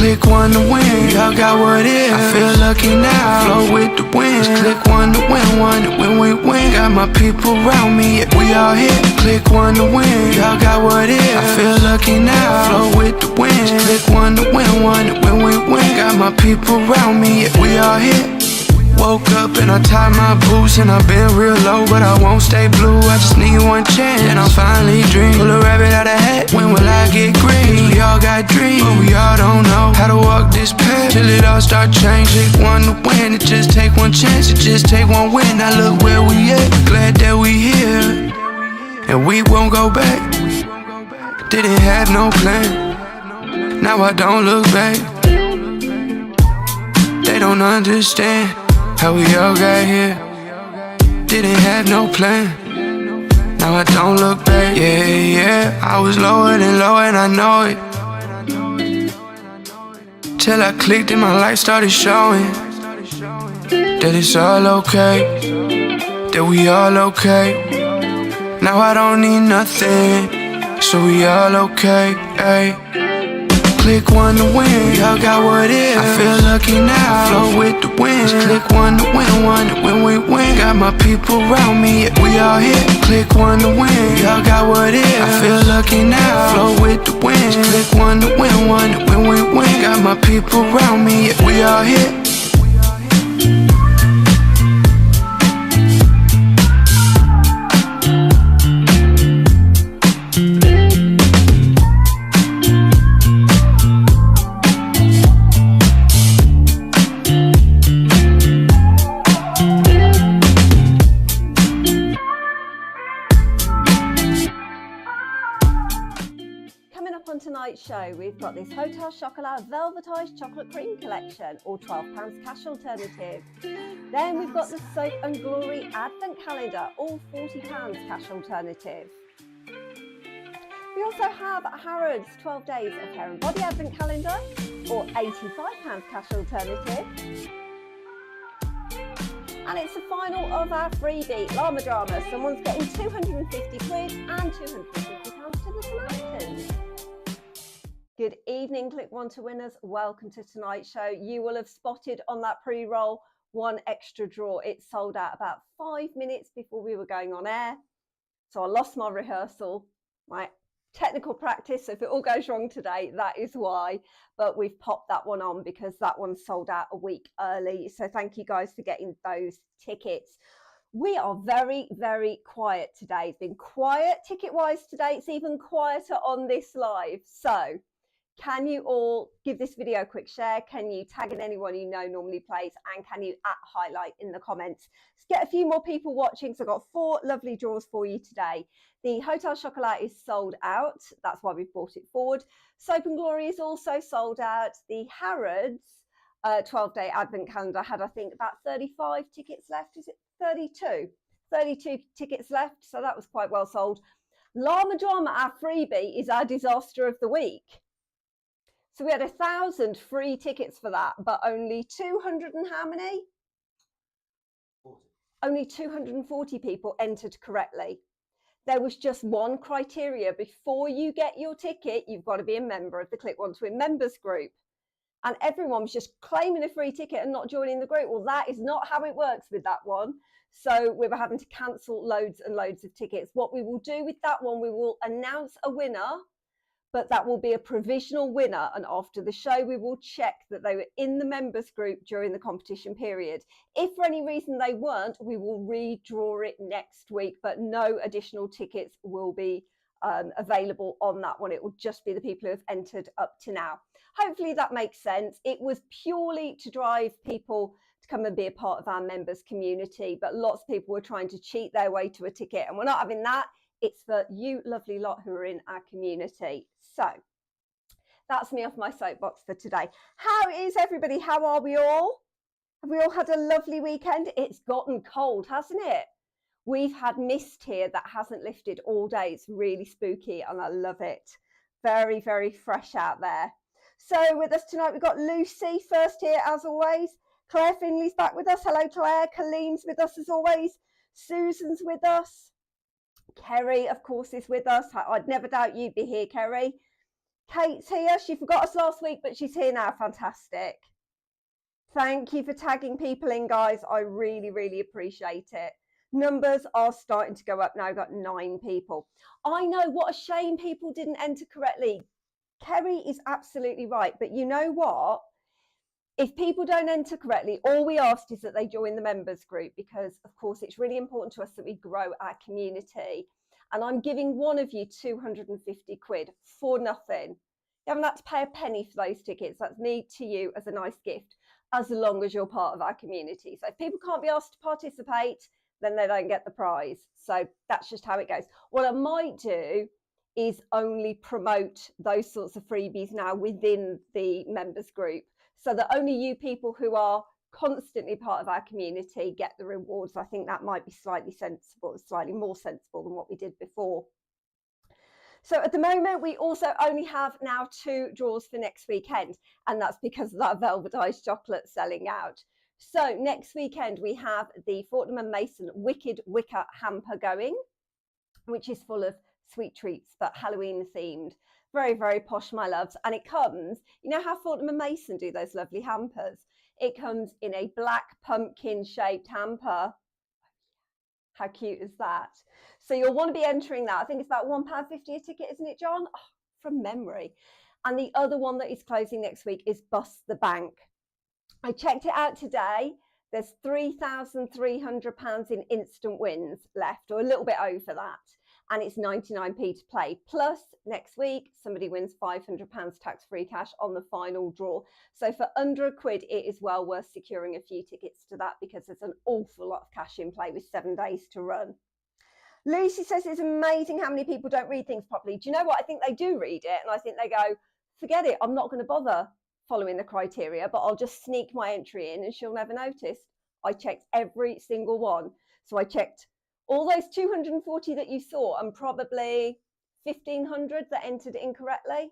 click one to win. Y'all got what it is. I feel lucky now. Flow with the wind. Just click one to win. One to win, win, win. Got my people around me. Yeah, we all here. Click one to win. Y'all got what it is. I feel lucky now. Flow with the wind. Just click one to win. One to win, win, win. Got my people around me. Yeah, we all here. Woke up and I tied my boots and I've been real low, but I won't stay blue. I just need one chance and I'm finally dreaming. Pull a rabbit out of hat, when will I get green? We all got dreams, but we all don't know how to walk this path till it all start changing. One to win, it just take one chance, it just take one win. Now look where we at, glad that we here, and we won't go back. Didn't have no plan, now I don't look back. They don't understand how we all got here. Didn't have no plan, now I don't look back. Yeah, yeah, I was lower than low and I know it. Till I clicked and my life started showing that it's all okay, that we all okay. Now I don't need nothing, so we all okay, ayy. Click one to win, y'all got what it is. I feel lucky now, flow with the wind. Just click one to win, one to win, win, win. Got my people around me, yeah, we all here. Click one to win, y'all got what it is. I feel lucky now, flow with the wind. Just click one to win, one to win, win, win. Got my people around me, yeah, we all here. On tonight's show, we've got this Hotel Chocolat Velvetized Chocolate Cream Collection, or £12 cash alternative. Then we've got the Soap and Glory Advent Calendar, all £40 cash alternative. We also have Harrods 12 Days of Hair and Body Advent Calendar, or £85 cash alternative. And it's the final of our freebie, Llama Drama. Someone's getting 250 quid and £250 to the Samaritans. Good evening, Click One to winners. Welcome to tonight's show. You will have spotted on that pre-roll one extra draw. It sold out about 5 minutes before we were going on air. So I lost my rehearsal, my technical practice. So if it all goes wrong today, that is why. But we've popped that one on because that one sold out a week early. So thank you guys for getting those tickets. We are very, very quiet today. It's been quiet ticket-wise today. It's even quieter on this live. So can you all give this video a quick share? Can you tag in anyone you know normally plays? And can you highlight in the comments? Let's get a few more people watching. So I've got 4 lovely draws for you today. The Hotel Chocolat is sold out. That's why we've brought it forward. Soap and Glory is also sold out. The Harrods 12-day Advent Calendar had, I think, about 35 tickets left. Is it 32? 32 tickets left. So that was quite well sold. Llama Drama, our freebie, is our disaster of the week. So we had 1,000 free tickets for that, but only 200 and how many? 40. Only 240 people entered correctly. There was just one criteria. Before you get your ticket, you've got to be a member of the Click One to Win members group. And everyone was just claiming a free ticket and not joining the group. Well, that is not how it works with that one. So we were having to cancel loads and loads of tickets. What we will do with that one, we will announce a winner, but that will be a provisional winner, and after the show we will check that they were in the members group during the competition period. If for any reason they weren't, we will redraw it next week, but no additional tickets will be available on that one. It will just be the people who have entered up to now. Hopefully that makes sense. It was purely to drive people to come and be a part of our members community, but lots of people were trying to cheat their way to a ticket, and we're not having that. It's for you lovely lot who are in our community. So that's me off my soapbox for today. How is everybody? How are we all? Have we all had a lovely weekend? It's gotten cold, hasn't it? We've had mist here that hasn't lifted all day. It's really spooky and I love it. Very, very fresh out there. So with us tonight, we've got Lucy first here as always. Claire Finley's back with us. Hello, Claire. Colleen's with us as always. Susan's with us. Kerry, of course, is with us. I'd never doubt you'd be here, Kerry. Kate's here. She forgot us last week, but she's here now. Fantastic. Thank you for tagging people in, guys. I really, really appreciate it. Numbers are starting to go up now. I've got 9 people. I know, what a shame people didn't enter correctly. Kerry is absolutely right. But you know what? If people don't enter correctly, all we asked is that they join the members group, because, of course, it's really important to us that we grow our community. And I'm giving one of you 250 quid for nothing. You haven't had to pay a penny for those tickets. That's me to you as a nice gift, as long as you're part of our community. So if people can't be asked to participate, then they don't get the prize. So that's just how it goes. What I might do is only promote those sorts of freebies now within the members group, so that only you people who are constantly part of our community get the rewards. I think that might be slightly more sensible than what we did before. So at the moment, we also only have now 2 draws for next weekend, and that's because of that velvetized chocolate selling out. So next weekend, we have the Fortnum & Mason Wicked Wicker hamper going, which is full of sweet treats, but Halloween themed. Very, very posh, my loves. And it comes, you know how Fortnum & Mason do those lovely hampers? It comes in a black pumpkin shaped hamper. How cute is that? So you'll want to be entering that. I think it's about £1.50 a ticket, isn't it, John? Oh, from memory. And the other one that is closing next week is Bust the Bank. I checked it out today. There's £3,300 in instant wins left, or a little bit over that. And it's 99p to play. Plus, next week, somebody wins £500 tax-free cash on the final draw. So for under £1, it is well worth securing a few tickets to that, because there's an awful lot of cash in play with 7 days to run. Lucy says it's amazing how many people don't read things properly. Do you know what? I think they do read it, and I think they go, forget it, I'm not going to bother following the criteria, but I'll just sneak my entry in and she'll never notice. I checked every single one. So I checked all those 240 that you saw, and probably 1,500 that entered incorrectly.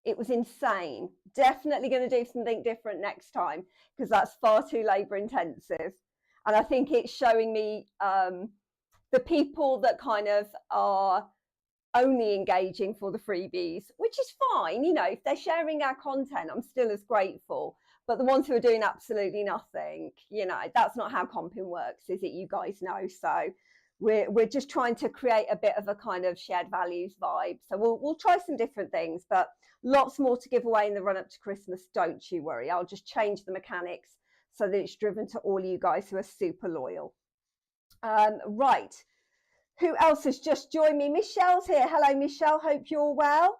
It was insane. Definitely going to do something different next time, because that's far too labour intensive. And I think it's showing me the people that kind of are only engaging for the freebies, which is fine. You know, if they're sharing our content, I'm still as grateful. But the ones who are doing absolutely nothing, you know, that's not how comping works, is it? You guys know. So we're just trying to create a bit of a kind of shared values vibe. So we'll try some different things, but lots more to give away in the run up to Christmas. Don't you worry. I'll just change the mechanics so that it's driven to all you guys who are super loyal. Right. Who else has just joined me? Michelle's here. Hello, Michelle. Hope you're well.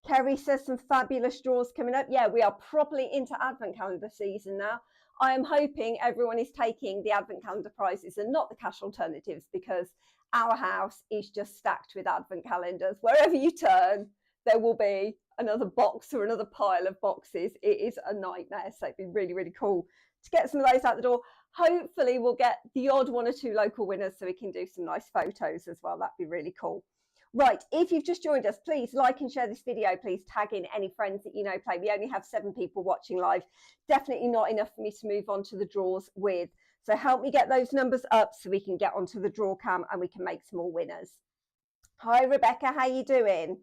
Kerry says some fabulous draws coming up. Yeah, we are properly into Advent calendar season now. I am hoping everyone is taking the Advent calendar prizes and not the cash alternatives, because our house is just stacked with Advent calendars. Wherever you turn, there will be another box or another pile of boxes. It is a nightmare. So it'd be really, really cool to get some of those out the door. Hopefully we'll get the odd 1 or 2 local winners so we can do some nice photos as well. That'd be really cool. Right, if you've just joined us, please like and share this video. Please tag in any friends that you know play. We only have 7 people watching live. Definitely not enough for me to move on to the draws with. So help me get those numbers up so we can get onto the draw cam and we can make some more winners. Hi, Rebecca. How you doing?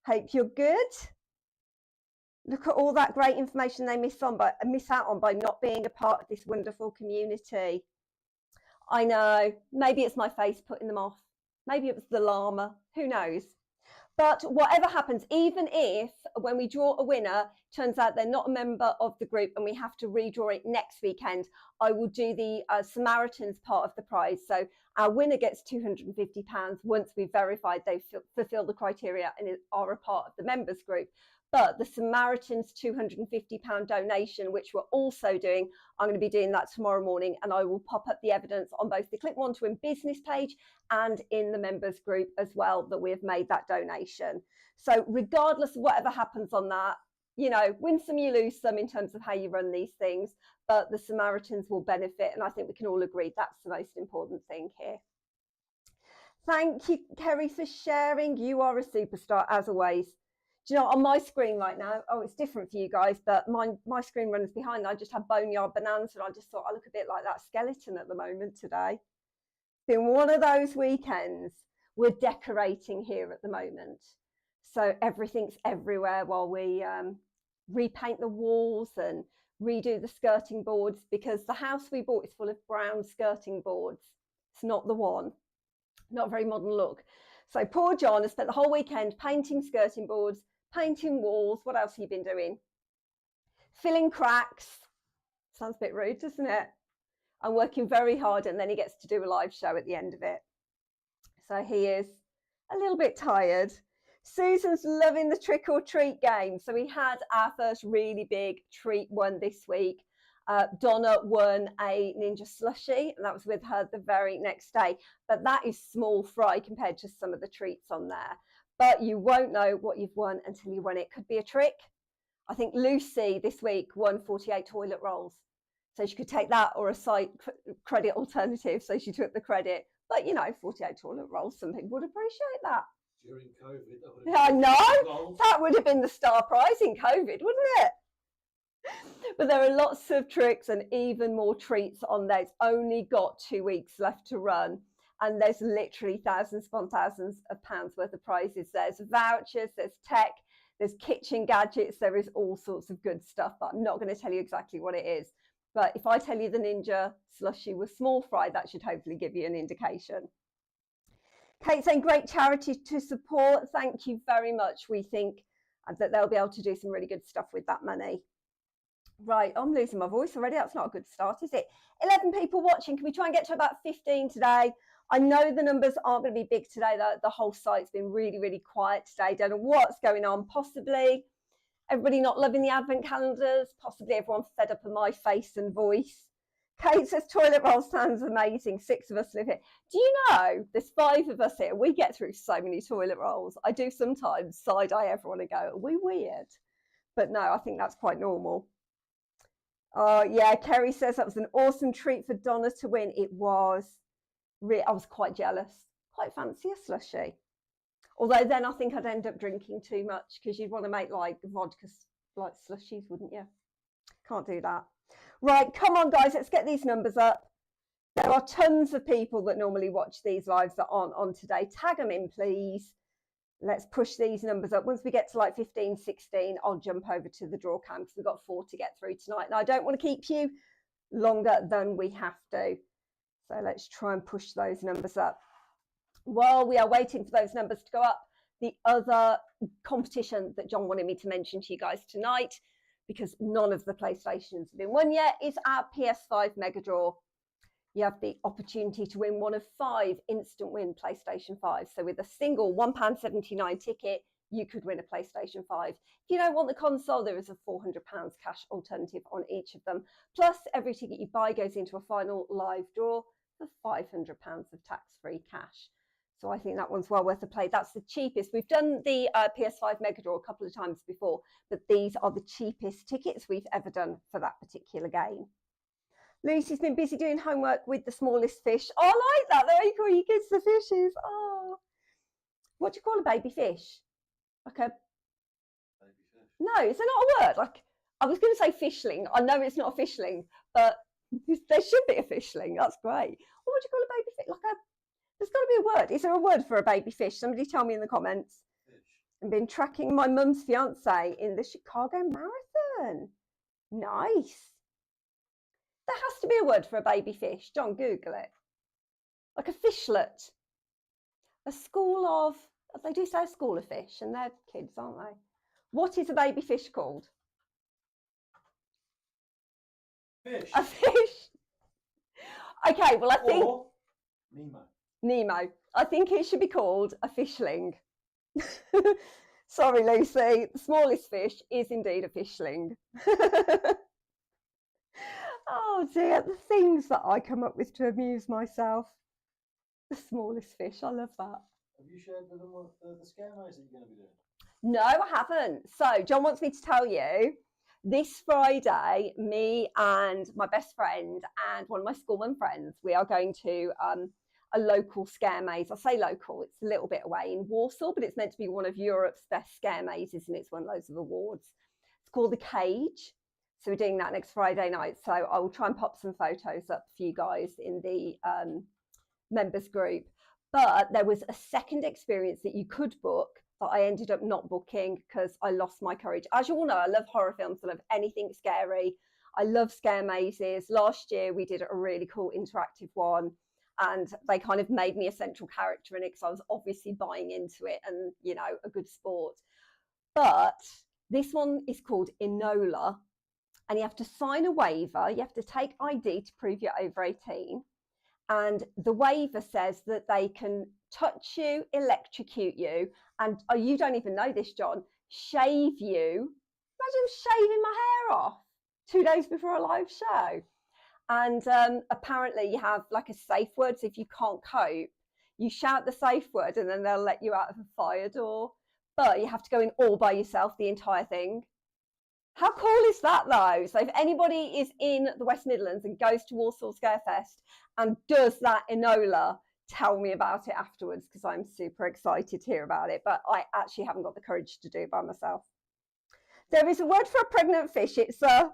Hope you're good. Look at all that great information they miss out on by not being a part of this wonderful community. I know. Maybe it's my face putting them off. Maybe it was the llama. Who knows? But whatever happens, even if when we draw a winner, turns out they're not a member of the group and we have to redraw it next weekend, I will do the Samaritans part of the prize. So our winner gets £250 once we've verified they've fulfilled the criteria and are a part of the members group. But the Samaritans £250 donation, which we're also doing, I'm going to be doing that tomorrow morning, and I will pop up the evidence on both the Click12Win business page and in the members group as well that we have made that donation. So regardless of whatever happens on that, you know, win some, you lose some in terms of how you run these things, but the Samaritans will benefit, and I think we can all agree that's the most important thing here. Thank you, Kerry, for sharing. You are a superstar, as always. Do you know, on my screen right now, oh, it's different for you guys, but my screen runs behind. I just have Boneyard Bonanza, and I just thought I look a bit like that skeleton at the moment today. It's been one of those weekends. We're decorating here at the moment. So everything's everywhere while we repaint the walls and redo the skirting boards, because the house we bought is full of brown skirting boards. It's not the one, not a very modern look. So poor John has spent the whole weekend painting skirting boards, painting walls. What else have you been doing? Filling cracks. Sounds a bit rude, doesn't it? I'm working very hard, and then he gets to do a live show at the end of it. So he is a little bit tired. Susan's loving the trick or treat game. So we had our first really big treat one this week. Donna won a Ninja slushie, and that was with her the very next day. But that is small fry compared to some of the treats on there. But you won't know what you've won until you win it. Could be a trick. I think Lucy this week won 48 toilet rolls. So she could take that or a site credit alternative. So she took the credit. But, you know, 48 toilet rolls, some people would appreciate that. During COVID, that would have been that would have been the star prize in COVID, wouldn't it? But there are lots of tricks and even more treats on there. It's only got 2 weeks left to run, and there's literally thousands upon thousands of pounds worth of prizes. There's vouchers, there's tech, there's kitchen gadgets, there is all sorts of good stuff, but I'm not going to tell you exactly what it is. But if I tell you the Ninja slushie was small fry, that should hopefully give you an indication. Kate saying, great charity to support. Thank you very much. We think that they'll be able to do some really good stuff with that money. Right, I'm losing my voice already. That's not a good start, is it? 11 people watching. Can we try and get to about 15 today? I know the numbers aren't going to be big today. The whole site's been really, really quiet today. Don't know what's going on. Possibly everybody not loving the advent calendars. Possibly everyone fed up of my face and voice. Kate says, toilet roll sounds amazing. 6 of us live here. Do you know, there's 5 of us here. We get through so many toilet rolls. I do sometimes side-eye everyone and go, are we weird? But no, I think that's quite normal. Oh, yeah, Kerry says that was an awesome treat for Donna to win. It was. I was quite jealous. Quite fancy a slushie. Although then I think I'd end up drinking too much, because you'd want to make like vodka like slushies, wouldn't you? Can't do that. Right, come on, guys, let's get these numbers up. There are tons of people that normally watch these lives that aren't on today. Tag them in, please. Let's push these numbers up. Once we get to like 15, 16, I'll jump over to the draw cam because we've got 4 to get through tonight. And I don't want to keep you longer than we have to. So let's try and push those numbers up. While we are waiting for those numbers to go up, the other competition that John wanted me to mention to you guys tonight, because none of the PlayStations have been won yet, is our PS5 Mega Draw. You have the opportunity to win one of 5 instant win PlayStation 5. So with a single £1.79 ticket, you could win a PlayStation 5. If you don't want the console, there is a £400 cash alternative on each of them. Plus, every ticket you buy goes into a final live draw for £500 of tax-free cash. So I think that one's well worth a play. That's the cheapest. We've done the PS5 Mega Draw a couple of times before, but these are the cheapest tickets we've ever done for that particular game. Lucy's been busy doing homework with the smallest fish. Oh, I like that. There you call your kids the fishes. Oh, what do you call a baby fish? Like a baby fish. No, is there not a word? Like, I was going to say fishling. I know it's not a fishling, but there should be a fishling. That's great. What would you call a baby fish? Like a There's got to be a word. Is there a word for a baby fish? Somebody tell me in the comments. Fish. I've been tracking my mum's fiance in the Chicago Marathon. Nice. There has to be a word for a baby fish. John, Google it. Like a fishlet. A school of, they do say a school of fish, and they're kids, aren't they? What is a baby fish called? Fish. A fish. Okay, well, I think... Or Nemo. Nemo. I think it should be called a fishling. Sorry, Lucy. The smallest fish is indeed a fishling. Oh dear, the things that I come up with to amuse myself. The smallest fish, I love that. Have you shared with them the scare maze that you're going to be doing? No, I haven't. So John wants me to tell you, this Friday, me and my best friend and one of my schoolman friends, we are going to a local scare maze. I say local, it's a little bit away in Warsaw, but it's meant to be one of Europe's best scare mazes, and it's won loads of awards. It's called The Cage. So we're doing that next Friday night. So I will try and pop some photos up for you guys in the members group. But there was a second experience that you could book that I ended up not booking because I lost my courage. As you all know, I love horror films. I love anything scary. I love scare mazes. Last year we did a really cool interactive one, and they kind of made me a central character in it because I was obviously buying into it and, you know, a good sport. But this one is called Enola, and you have to sign a waiver. You have to take ID to prove you're over 18. And the waiver says that they can touch you, electrocute you, and you don't even know this, John, shave you. Imagine shaving my hair off 2 days before a live show. And apparently you have like a safe word. So if you can't cope, you shout the safe word and then they'll let you out of a fire door. But you have to go in all by yourself, the entire thing. How cool is that though? So if anybody is in the West Midlands and goes to Walsall Scarefest and does that Enola, tell me about it afterwards, because I'm super excited to hear about it. But I actually haven't got the courage to do it by myself. There is a word for a pregnant fish. It's a...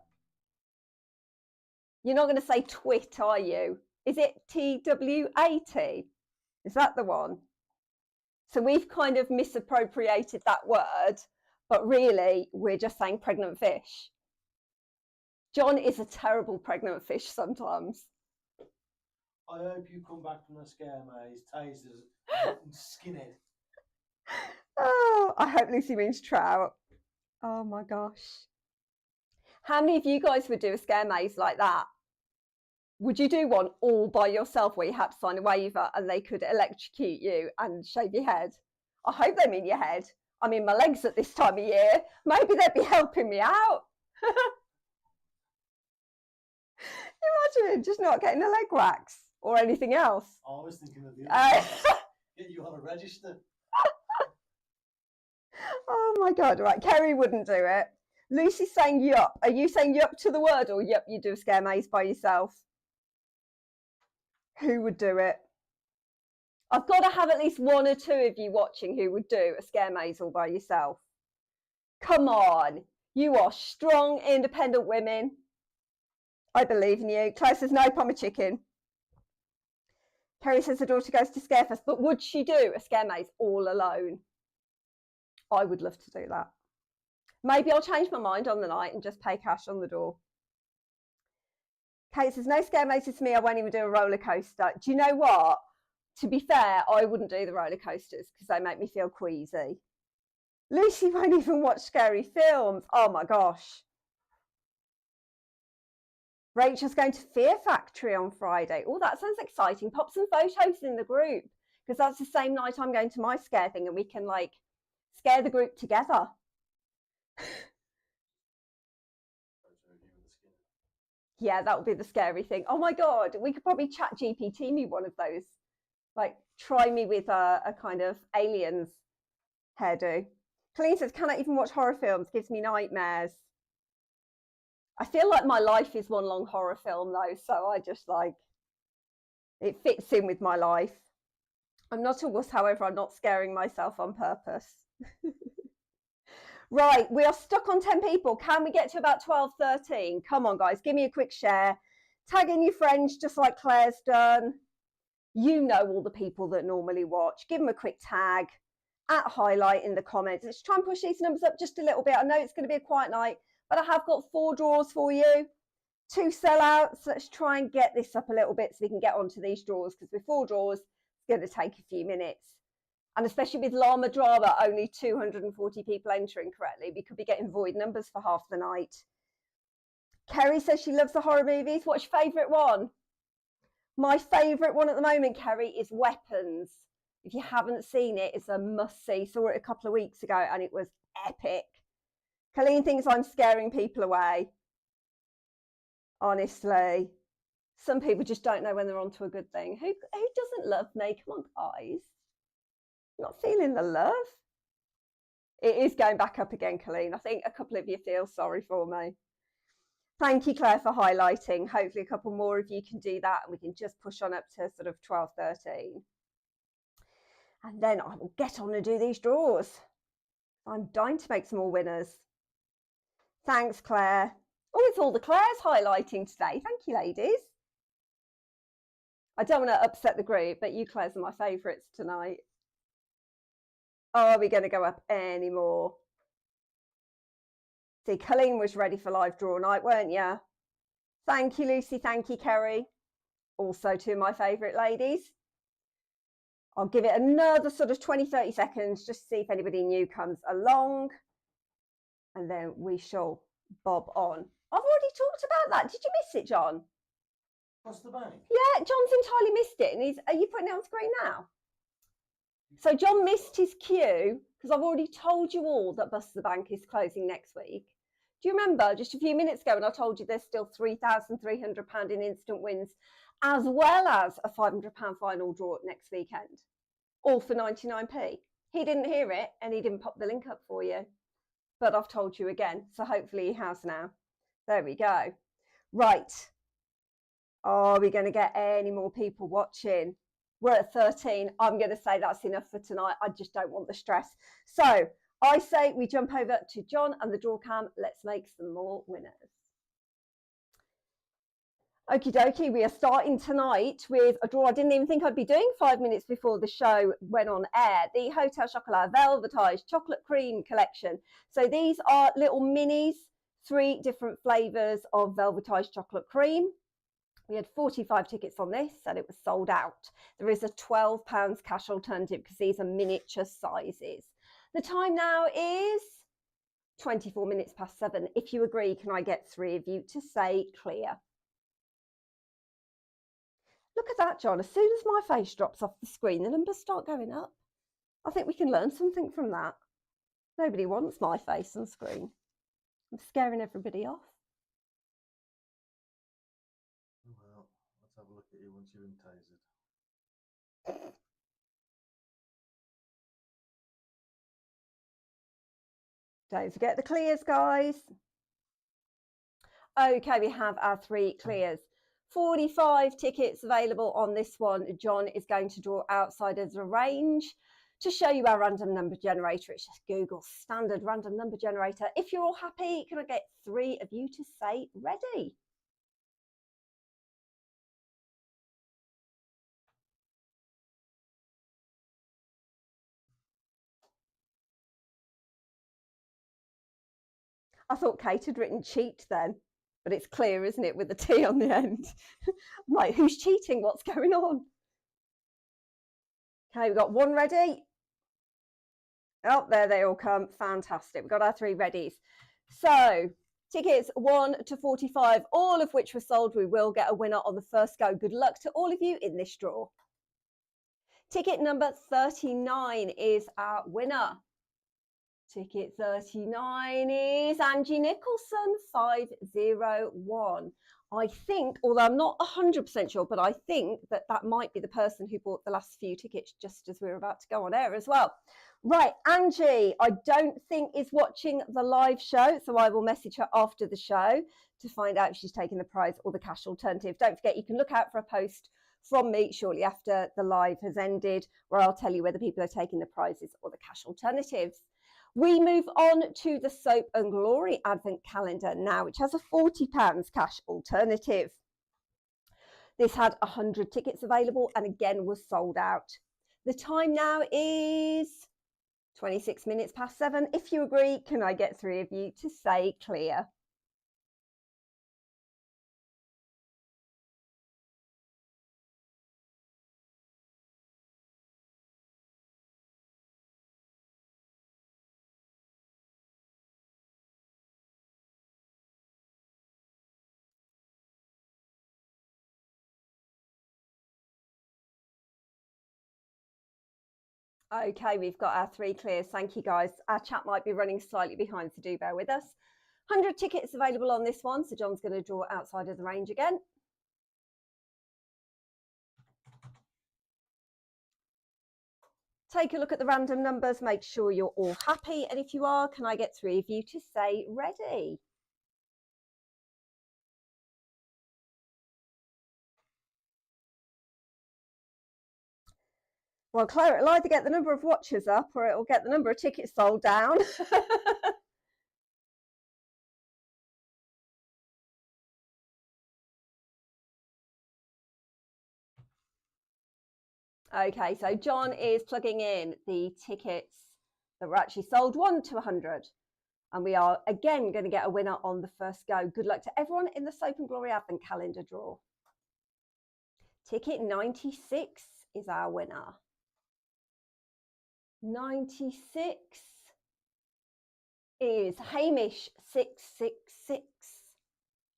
You're not going to say twit, are you? Is it TWAT? Is that the one? So we've kind of misappropriated that word, but really we're just saying pregnant fish. John is a terrible pregnant fish sometimes. I hope you come back from a scare maze, tasers, and skinhead. Oh, I hope Lucy means trout. Oh my gosh. How many of you guys would do a scare maze like that? Would you do one all by yourself where you had to sign a waiver and they could electrocute you and shave your head? I hope they mean your head. I mean my legs at this time of year. Maybe they'd be helping me out. Imagine just not getting a leg wax or anything else. I was thinking of the other get you on a register. Oh my God, right, Kerry wouldn't do it. Lucy's saying yup. Are you saying yup to the word, or yup, you do a scare maze by yourself? Who would do it? I've got to have at least one or two of you watching who would do a scare maze all by yourself. Come on, you are strong, independent women. I believe in you. Claire says, nope, I'm a chicken. Kerry says her daughter goes to Scarefest, but would she do a scare maze all alone? I would love to do that. Maybe I'll change my mind on the night and just pay cash on the door. Kate says, no scare mazes for me. I won't even do a roller coaster. Do you know what? To be fair, I wouldn't do the roller coasters because they make me feel queasy. Lucy won't even watch scary films. Oh my gosh. Rachel's going to Fear Factory on Friday. Oh, that sounds exciting. Pop some photos in the group, because that's the same night I'm going to my scare thing and we can like scare the group together. Yeah, that would be the scary thing. Oh my God, we could probably chat GPT me one of those. Like, try me with a kind of aliens hairdo. Colleen says, cannot even watch horror films, gives me nightmares. I feel like my life is one long horror film though, so I just like, it fits in with my life. I'm not a wuss, however, I'm not scaring myself on purpose. Right, we are stuck on 10 people. Can we get to about 12, 13? Come on, guys, give me a quick share. Tag in your friends, just like Claire's done. You know all the people that normally watch. Give them a quick tag, @highlight in the comments. Let's try and push these numbers up just a little bit. I know it's going to be a quiet night, but I have got 4 draws for you. 2 sellouts. Let's try and get this up a little bit so we can get onto these draws, because with 4 draws, it's going to take a few minutes. And especially with Llama Drama, only 240 people entering correctly, we could be getting void numbers for half the night. Kerry says she loves the horror movies. What's your favourite one? My favourite one at the moment, Kerry, is Weapons. If you haven't seen it, it's a must-see. Saw it a couple of weeks ago and it was epic. Colleen thinks I'm scaring people away. Honestly. Some people just don't know when they're onto a good thing. Who doesn't love me? Come on, guys. Not feeling the love. It is going back up again, Colleen. I think a couple of you feel sorry for me. Thank you, Claire, for highlighting. Hopefully a couple more of you can do that and we can just push on up to sort of 12, 13. And then I will get on and do these draws. I'm dying to make some more winners. Thanks, Claire. Oh, it's all the Claires highlighting today. Thank you, ladies. I don't want to upset the group, but you Claires are my favourites tonight. Are we going to go up any more? See, Colleen was ready for live draw night, weren't you? Thank you, Lucy. Thank you, Kerry. Also two of my favourite ladies. I'll give it another sort of 20, 30 seconds just to see if anybody new comes along. And then we shall bob on. I've already talked about that. Did you miss it, John? What's the bank? Yeah, John's entirely missed it. And are you putting it on screen now? So John missed his cue because I've already told you all that Bust the Bank is closing next week. Do you remember just a few minutes ago when I told you there's still £3,300 in instant wins, as well as a £500 final draw next weekend, all for 99p? He didn't hear it and he didn't pop the link up for you, but I've told you again, so hopefully he has now. There we go. Right. Are we going to get any more people watching? We're at 13. I'm going to say that's enough for tonight. I just don't want the stress. So I say we jump over to John and the draw cam. Let's make some more winners. Okie dokie, we are starting tonight with a draw I didn't even think I'd be doing 5 minutes before the show went on air. The Hotel Chocolat Velvetage Chocolate Cream Collection. So these are little minis, 3 different flavours of Velvetage chocolate cream. We had 45 tickets on this and it was sold out. There is a £12 cash alternative because these are miniature sizes. The time now is 24 minutes past 7. If you agree, can I get 3 of you to say clear? Look at that, John. As soon as my face drops off the screen, the numbers start going up. I think we can learn something from that. Nobody wants my face on screen. I'm scaring everybody off. Well, let's have a look at you once you've been tasered. Don't forget the clears, guys. Okay, we have our 3 clears. 45 tickets available on this one. John is going to draw outside of the range to show you our random number generator. It's just Google standard random number generator. If you're all happy, can I get 3 of you to say ready? I thought Kate had written cheat then, but it's clear, isn't it, with the T on the end? I'm like, who's cheating? What's going on? Okay, we've got 1 ready. Oh, there they all come. Fantastic. We've got our 3 readies. So tickets 1 to 45, all of which were sold. We will get a winner on the first go. Good luck to all of you in this draw. Ticket number 39 is our winner. Ticket 39 is Angie Nicholson, 501. I think, although I'm not 100% sure, but I think that that might be the person who bought the last few tickets just as we were about to go on air as well. Right, Angie, I don't think is watching the live show, so I will message her after the show to find out if she's taking the prize or the cash alternative. Don't forget, you can look out for a post from me shortly after the live has ended, where I'll tell you whether people are taking the prizes or the cash alternatives. We move on to the Soap and Glory Advent Calendar now, which has a £40 cash alternative. This had 100 tickets available and again was sold out. The time now is 26 minutes past 7. If you agree, can I get 3 of you to say clear? Okay, we've got our 3 clears. Thank you, guys. Our chat might be running slightly behind, so do bear with us. 100 tickets available on this one, so John's going to draw outside of the range again. Take a look at the random numbers, make sure you're all happy, and if you are, can I get 3 of you to say ready? Well, Claire, it'll either get the number of watchers up or it'll get the number of tickets sold down. Okay, so John is plugging in the tickets that were actually sold, 1 to 100. And we are again going to get a winner on the first go. Good luck to everyone in the Soap and Glory Advent Calendar draw. Ticket 96 is our winner. 96 is Hamish 666.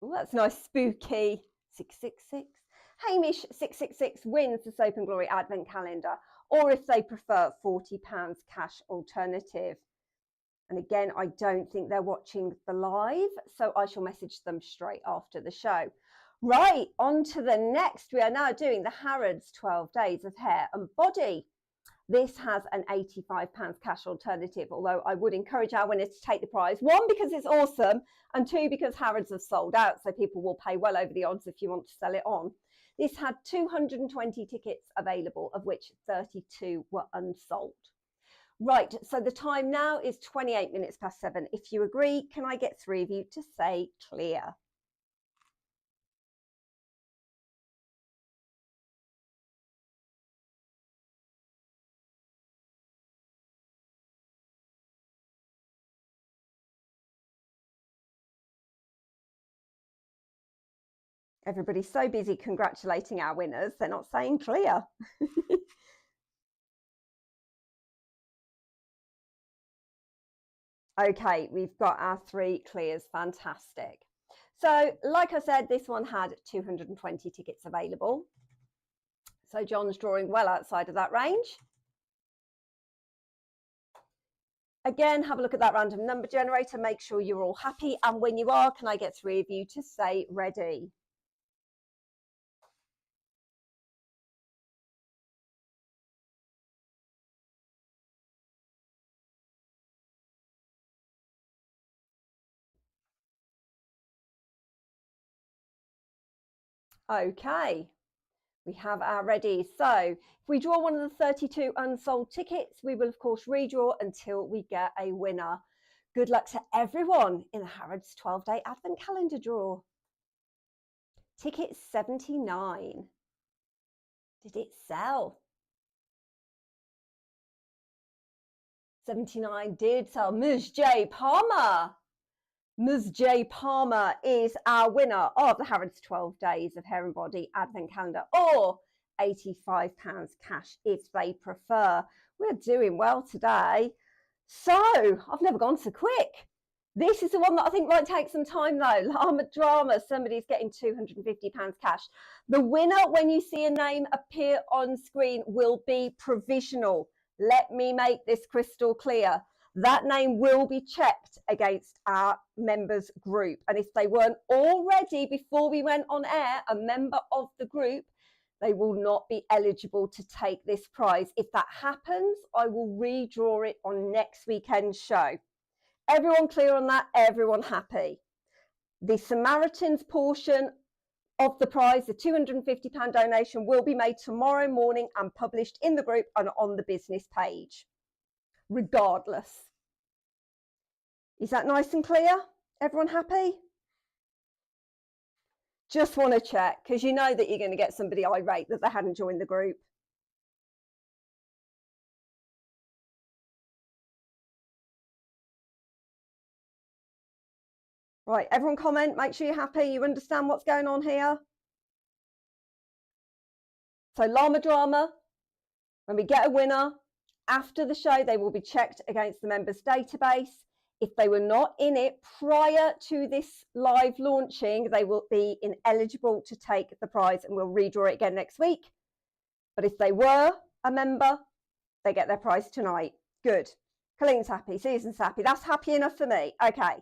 Oh, that's nice, spooky. 666. Hamish 666 wins the Soap and Glory Advent Calendar, or if they prefer, £40 cash alternative. And again, I don't think they're watching the live, so I shall message them straight after the show. Right, on to the next. We are now doing the Harrods 12 Days of Hair and Body. This has an £85 cash alternative, although I would encourage our winners to take the prize. 1, because it's awesome, and 2, because Harrods have sold out, so people will pay well over the odds if you want to sell it on. This had 220 tickets available, of which 32 were unsold. Right, so the time now is 28 minutes past 7. If you agree, can I get 3 of you to say clear? Everybody's so busy congratulating our winners, they're not saying clear. Okay, we've got our 3 clears, fantastic. So, like I said, this one had 220 tickets available. So John's drawing well outside of that range. Again, have a look at that random number generator, make sure you're all happy. And when you are, can I get 3 of you to say ready? Okay, we have our ready. So if we draw one of the 32 unsold tickets, we will of course redraw until we get a winner. Good luck to everyone in the Harrods 12-day Advent Calendar draw. Ticket 79. Did it sell? 79 did sell. Ms. J. Palmer. Ms. J. Palmer is our winner of the Harrods 12 Days of Hair and Body Advent Calendar, or £85 cash if they prefer. We're doing well today. So, I've never gone so quick. This is the one that I think might take some time though. Llama Drama, somebody's getting £250 cash. The winner, when you see a name appear on screen, will be provisional. Let me make this crystal clear. That name will be checked against our members group. And if they weren't already, before we went on air, a member of the group, they will not be eligible to take this prize. If that happens, I will redraw it on next weekend's show. Everyone clear on that? Everyone happy? The Samaritans portion of the prize, the £250 donation, will be made tomorrow morning and published in the group and on the business page. Regardless. Is that nice and clear? Everyone happy? Just want to check, because you know that you're going to get somebody irate that they hadn't joined the group. Right, everyone comment, make sure you're happy, you understand what's going on here. So Llama Drama, when we get a winner, after the show, they will be checked against the members' database. If they were not in it prior to this live launching, they will be ineligible to take the prize, and we'll redraw it again next week. But if they were a member, they get their prize tonight. Good. Colleen's happy, Susan's happy. That's happy enough for me. Okay.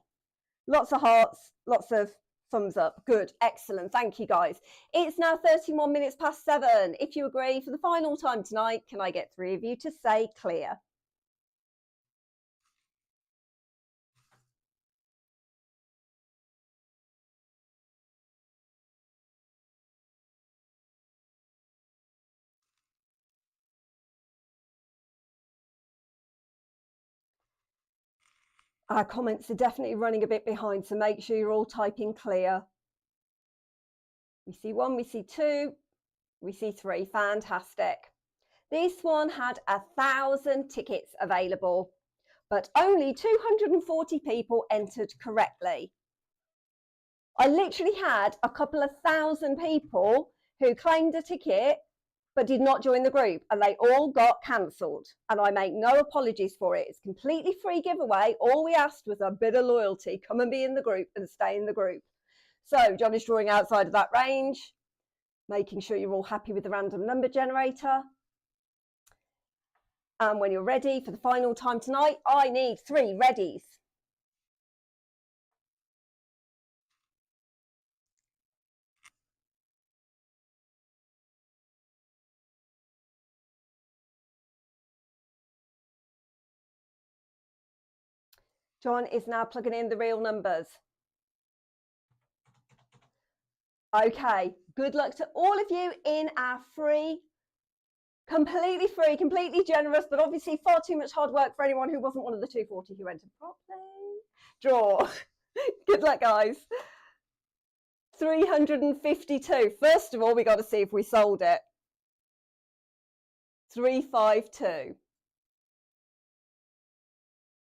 Lots of hearts, lots of thumbs up. Good. Excellent. Thank you, guys. It's now 31 minutes past 7. If you agree, for the final time tonight, can I get 3 of you to say clear? Our comments are definitely running a bit behind, so make sure you're all typing clear. We see 1, we see 2, we see 3. Fantastic. This one had 1,000 tickets available. but only 240 people entered correctly. I literally had a couple of thousand people who claimed a ticket but did not join the group, and they all got cancelled. And I make no apologies for it. It's a completely free giveaway. All we asked was a bit of loyalty. Come and be in the group and stay in the group. So John is drawing outside of that range, making sure you're all happy with the random number generator. And when you're ready for the final time tonight, I need 3 readies. John is now plugging in the real numbers. Okay, good luck to all of you in our free, completely generous, but obviously far too much hard work for anyone who wasn't one of the 240 who entered properly. Draw. Good luck, guys. 352. First of all, we got to see if we sold it. 352.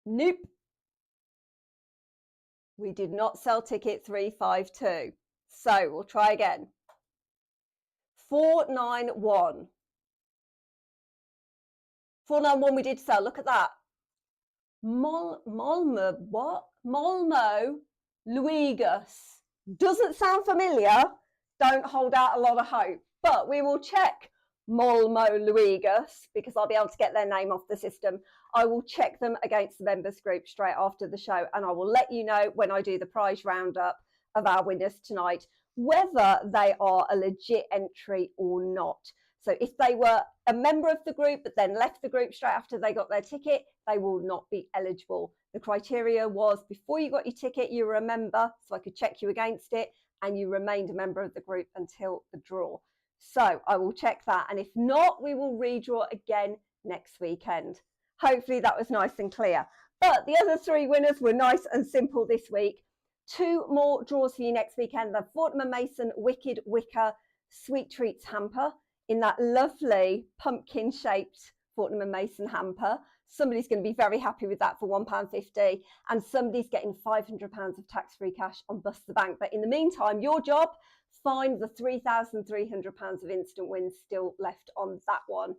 Nope. We did not sell ticket 352. So we'll try again. 491. 491 we did sell. Look at that. Malmo, what? Malmo Luigus. Doesn't sound familiar. Don't hold out a lot of hope. But we will check Malmo Luigus because I'll be able to get their name off the system. I will check them against the members group straight after the show, and I will let you know when I do the prize roundup of our winners tonight, whether they are a legit entry or not. So if they were a member of the group but then left the group straight after they got their ticket, they will not be eligible. The criteria was before you got your ticket, you were a member, so I could check you against it, and you remained a member of the group until the draw. So I will check that, and if not, we will redraw again next weekend. Hopefully that was nice and clear. But the other 3 winners were nice and simple this week. 2 more draws for you next weekend. The Fortnum & Mason Wicked Wicker Sweet Treats hamper in that lovely pumpkin-shaped Fortnum & Mason hamper. Somebody's going to be very happy with that for £1.50, and somebody's getting £500 of tax-free cash on Bust the Bank. But in the meantime, your job, find the £3,300 of instant wins still left on that one.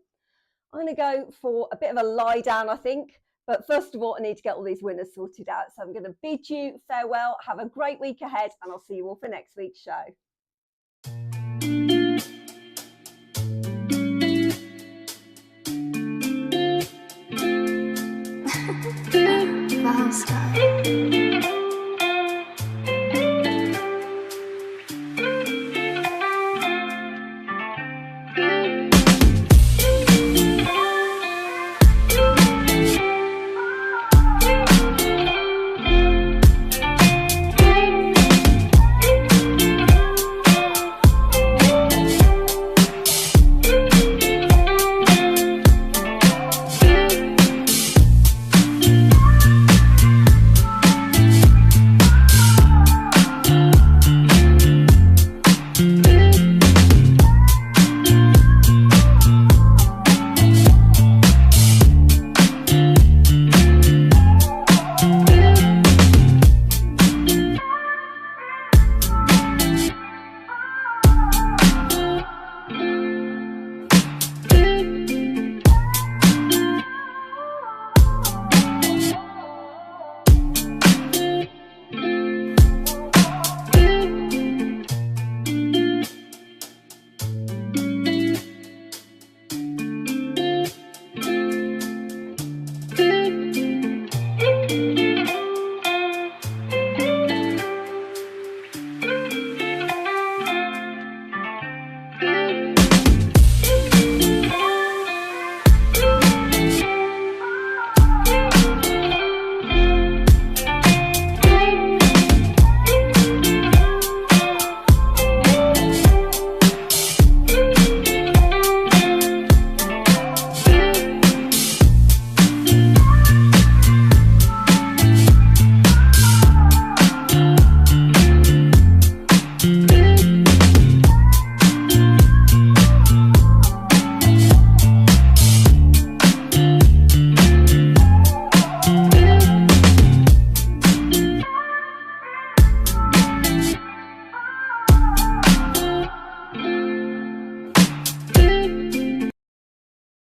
I'm going to go for a bit of a lie down, I think. But first of all, I need to get all these winners sorted out. So I'm going to bid you farewell. Have a great week ahead, and I'll see you all for next week's show. Wow,